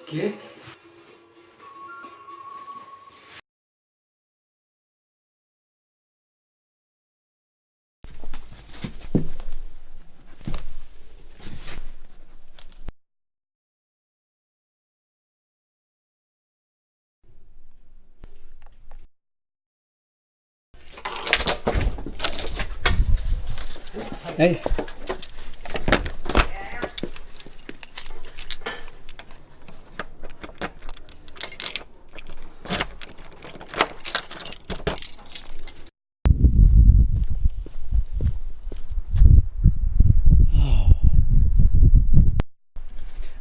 Kiek. Hey.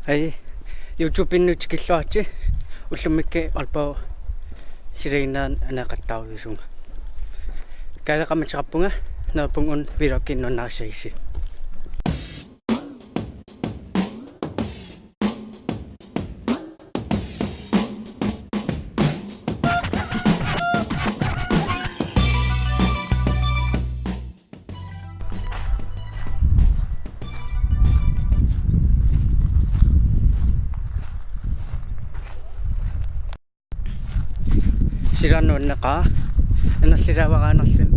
Hey, YouTube-in nyt killuatsi ullumikki alpao sireinaan anaqattaaruusunga. Kaaleqamataqappunga naapungun vilokin nonnaasiisi. Sirannuunneqaa анерлилавагаанерлим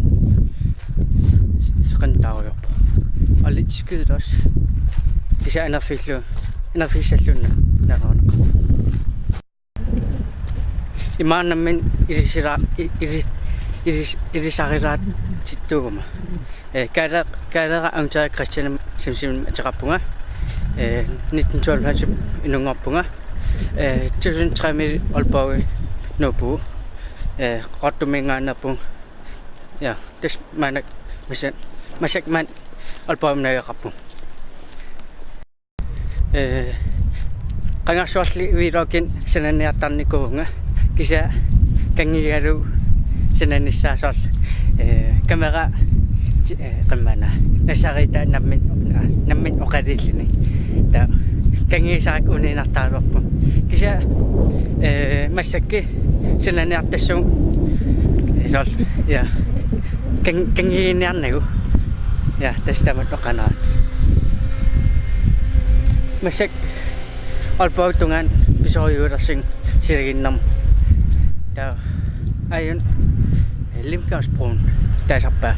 сеқантааруйорпо алитскидас киса анаффиллунна наагаанеқа имааннаммин ирисарилаат титтуугума каалера антаа кристиан симсим атеқарпунга 1912 инунгорпунга 2003 олпауи нопу qattumingaanapung ja tes manak masak man alpaum nagaqappung qangarsuarli viilokin sananniartarnikuunga kisa kangigalu sanannissaasor kamera qammana nasarita nammin oqalillini ta kangisaak uninartaaluarpung kisa massakki sananniartassuun isol ja kangiiniarnagu ja tastamat oqanaa massak alpautungan pisoriuulersing siriginnam ta ayun limfjordsbroen taasarpaa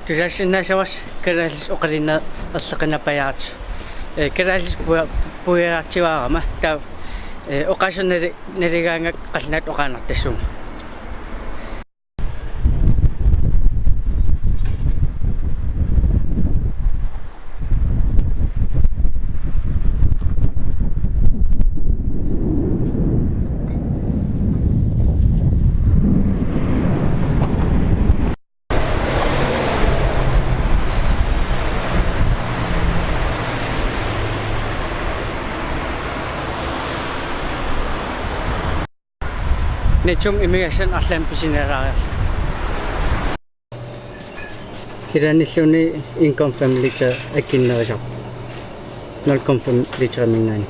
Tusasinnasawas keraalis oqalina alleqinapayaat keraalis puyaartivaarama ta oqasunali naligaanga qalnat oqaanartassuun Nechum immigration allan pisineraar. Kiranilluni income family cha akinnaasaq. Nol confirm lichramingani.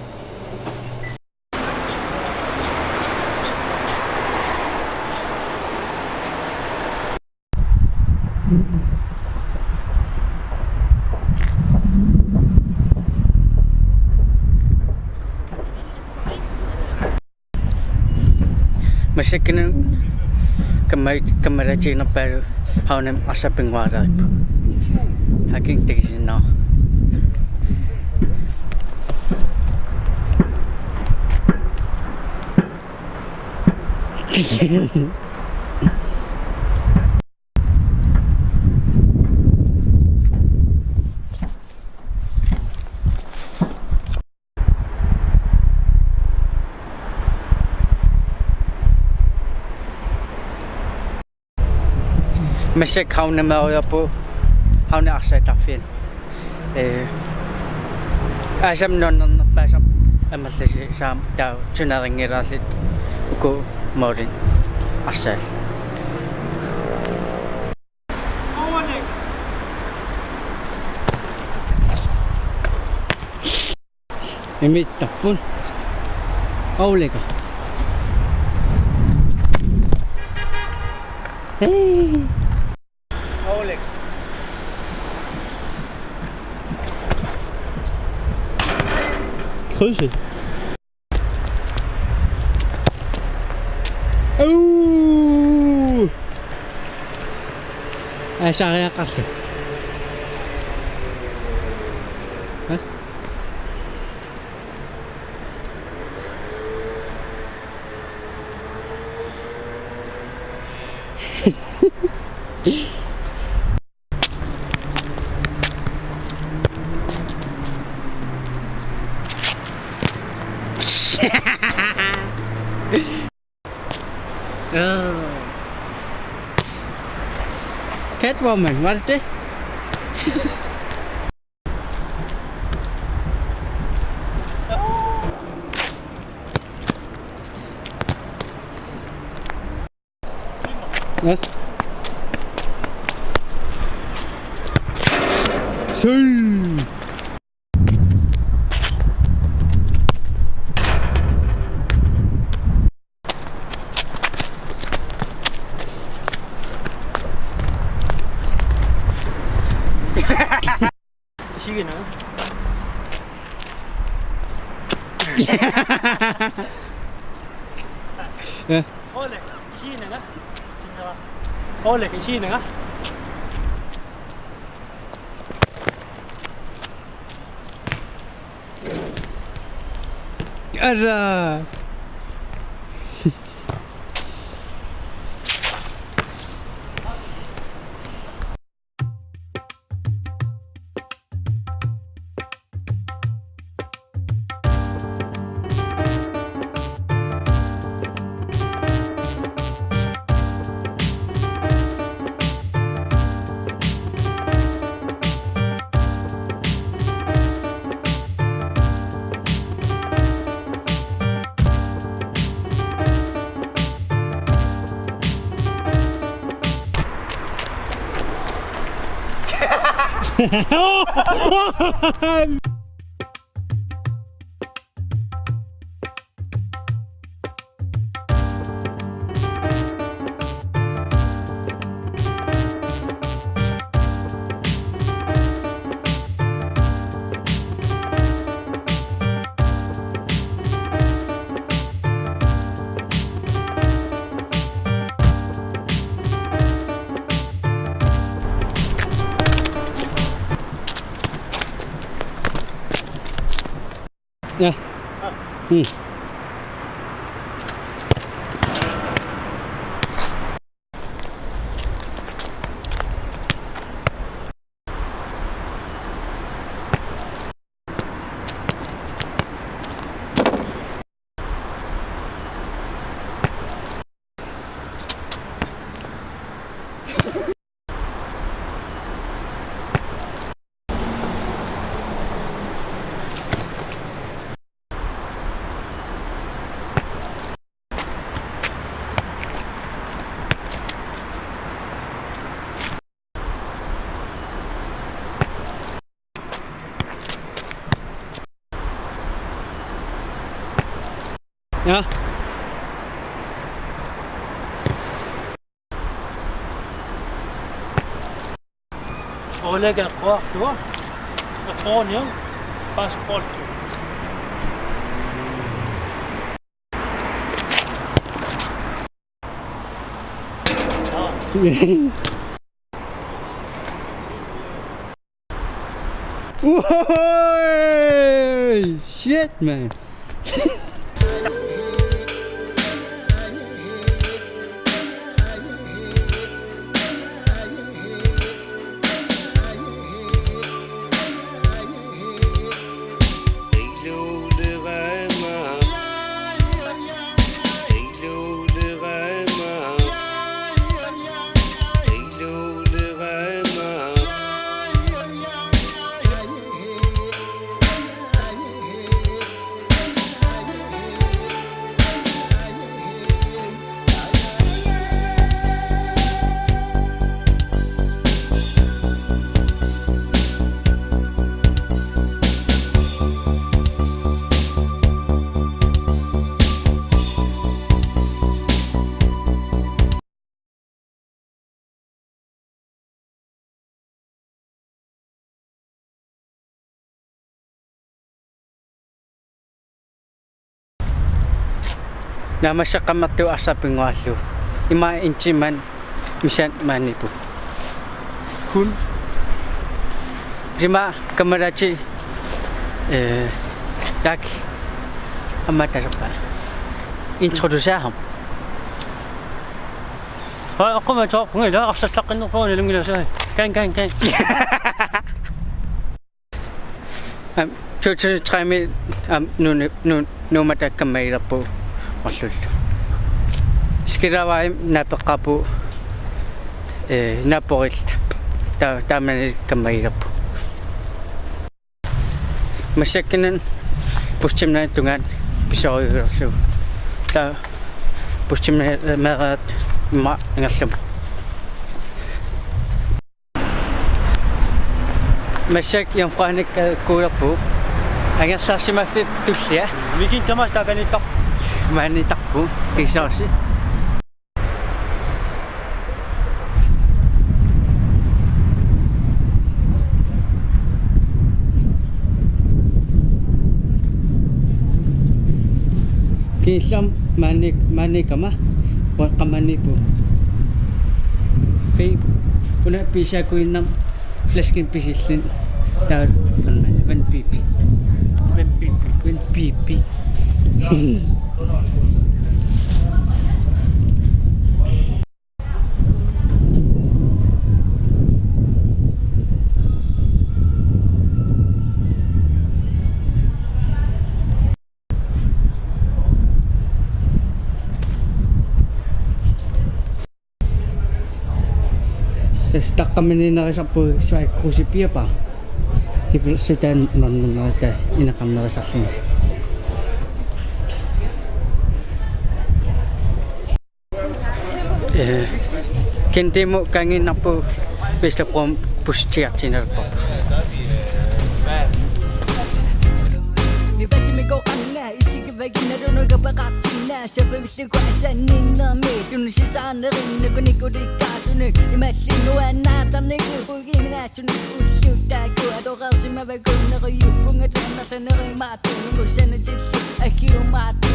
Masyakinin kamarachi na pero haunem asaping wala po. Haking tigisin na. Masyak hauna mauya po hauna aksay tafin asam non pasam amalasi sam daw tunaringiralit uko morin asal 재밌다 뿐. 아울레가. 에이. 아울레. 그렇지. 아우. 아, 샤야 갔어. Catwoman, what is it? See. 시계는? 예. 올레 시계는? 올레 시계는? 가자. 야. 응. 야. Ollega kvar så. Från ju. Passport. Whoa! Shit, man. Namasaqamartu arsapinguallu. Ima inchiman misan manipu. Hun. Rima kamarachi yak amatarpa. Introduceram. Ako man sa kung ila aksasakan ko nilang gilasa. Kan. Chuchu try no mata kamera po. Masul. Skirawa napakapo napoil taman kamera po. Masyakinan pushim na tungan pisoy so ta pushim na marat ma ngasam. Masyak yang franik kura po. Ang sasi mafit tusya. Bikin jamas ta ganito. Manitak po kisasi. Kisam manik kama kamani po. Kay una pisa ko ng flash skin pieces dar kan pipi. When pipi. Stuck kami ni nakasapo sa kusipia pa. Sudan non nata inakam nakasasin. Kente mo kangin na po basta po pustiak sinar po. Go na isig bagin na doon gabakakina siya pabisi ko asanin na me tun si sana rin ko ni ko di ka tun imagine no anata ni ko gimi na tun usyo ta ko adora si mabago na ko yupong at na tanong mato mo siya na jit akiyo mato.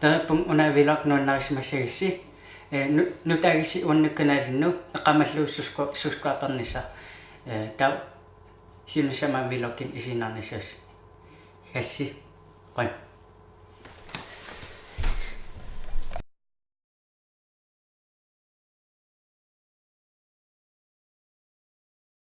Tapos una vlog no nas masisi. Nu tagi si unne kanal no nakamaslu subscriber nisa. Tao sino siya ma vlogin isinan nisa. Kasi kon